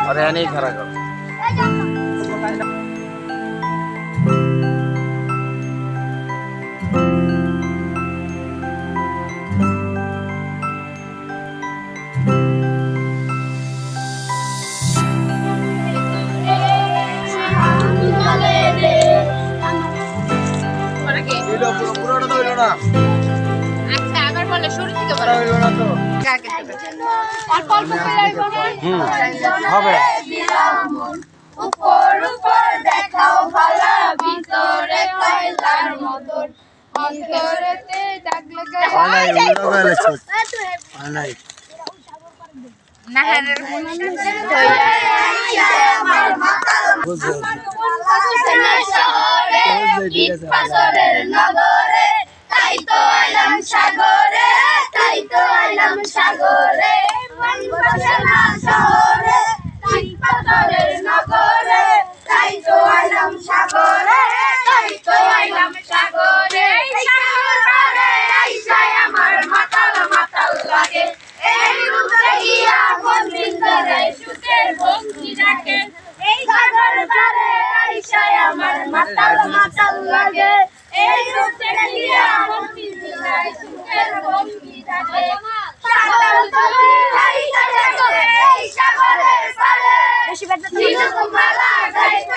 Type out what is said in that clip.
अरे नहीं खरा करो পুরোটা তো হইলো না। আচ্ছা আবার বলে শুরু থেকে বলো। হইলো না তো। অল্প অল্প করে আইবো হবে। উপর উপর দেখাও ভালা ভিতরে কয়লার মতন অন্তরেতে দাগ লাগা আলাই উড়ো গেলে ছোট আলাই নাহারের মনে হইয়া আমার মাতাল বুঝছো শহরে ইট পাথরের নগরে তাই তো আইলাম সাগরে তাই তো আইলাম সাগরে মনবাসনা শহরে ইট পাথরের নগরে তাই তো আইলাম সাগরে তাই তো আইলাম সাগরে সাগরে আইসায় আমার মাতাল মাতাল লাগে এই রূপে গিয়া মন ভিতরে সুখের ভঙ্গি রাখে এই সাগর পারে আইসায় আমার মাতাল মাতাল লাগে এই রূপে গিয়া মন ভিতরে সুখের ভঙ্গি রাখে সাগর তলে আইসা সাগরে এই সাগরের পারে ঝিনুক মালা গাইতে